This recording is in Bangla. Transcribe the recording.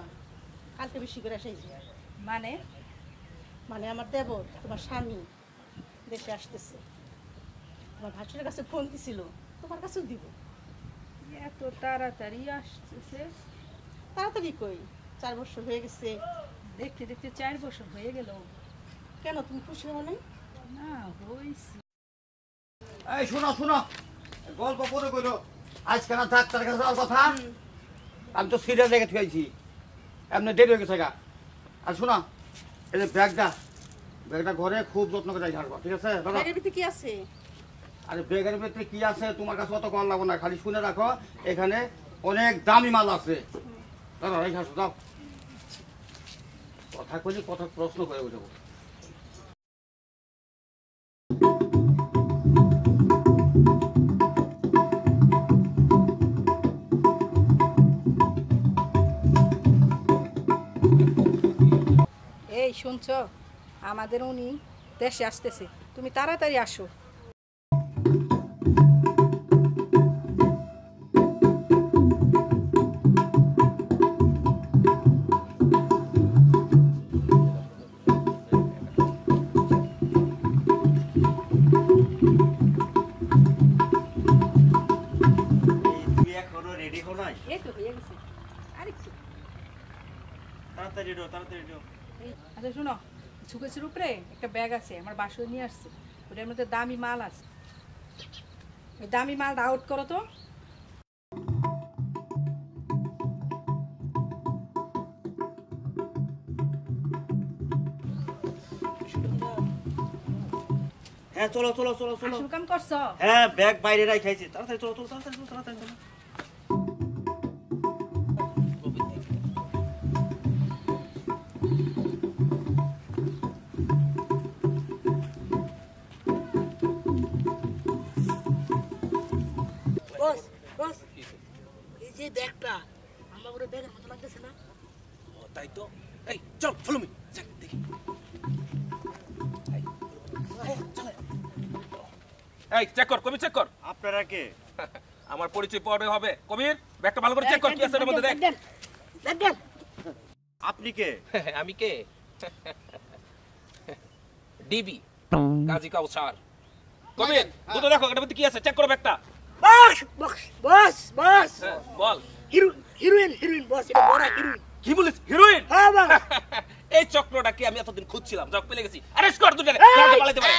না, কালকে বেশি করে এসে মানে মানে আমার দেবর তোমার স্বামী দেশে আসতেছে, আমার ভাসুরের কাছে ফোন দিছিল, তোমার কাছেও দিব। এত তাড়াতাড়ি আসতেছে? তাড়াতাড়ি কই, 4 বছর হয়ে গেছে। দেখতে দেখতে 4 বছর হয়ে গেল। কেন তুমি খুশি হও নাই? না হইছি। এই শোনো শোনো, গল্প পরে কইলো আজকে না ডাক্তার কাছে যাওয়ার কথা। আমি তো সিরিয়াস রেখে থুয়েছি, এমনি দেরি হয়ে গেছে গা। আর শোনো, এই যে ব্যাগটা ঘরে খুব যত্ন করে রাখবা, ঠিক আছে? ব্যাগের ভিতরে কি আছে? আরে ব্যাগের ভিতরে কি আছে তোমার কাছে অত কল লাগবে না, খালি শুনে রাখো এখানে অনেক দামি মাল আছে। দাঁড়া রেখে আসো, যাও। কথা কইলে কথা প্রশ্ন করে বুঝাবো। এই শুনছো, আমাদের উনি দেশে আসতেছে, তুমি তাড়াতাড়ি আসো। এই তো হয়ে গেছে, আরেকটু তাড়াতাড়ি রেডি তাড়াতাড়ি রেডি। আচ্ছা শোনো, ঝুঁকেছির উপরে একটা ব্যাগ আছে, আমার বাসুর নিয়ে আসছে, ওটার মধ্যে দামি মাল আছে, ওই দামি মালটা আউট করো তো। হ্যাঁ চলো চলো চলো চলো। আসল কাম করছো? হ্যাঁ ব্যাগ বাইরে রাখাইছি, তাড়াতাড়ি চলো চলো তাড়াতাড়ি চলো তাড়াতাড়ি চলো। বস বস, এই যে ব্যাগটা আমার পুরো ব্যাগের মতো লাগতেছে না? তাই তো, এই চল ফলো মি, দেখি। এই চেক কর, কবির চেক কর। আপনারা কে? আমার পরিচয় পরে হবে। কবির ব্যাগটা ভালো করে চেক কর, কি আছে এর মধ্যে দেখ। দেখেন আপনি কে? আমি কে? ডিবি গাজী কাউসার। কবির দুটো দেখো, এটার মধ্যে কি আছে চেক করো ব্যাগটা। বস বস বস বস, হ্যাঁ, বল। হিরোইন হিরোইন বস, এটা বড় হিরোইন। কি বলিস? হিরোইন? হ্যাঁ বস। এই চক্রটাকে আমি এতদিন খুঁজছিলাম, জগ পেলে গেছি। অ্যারেস্ট কর দুটোরে, পালাতে পারে।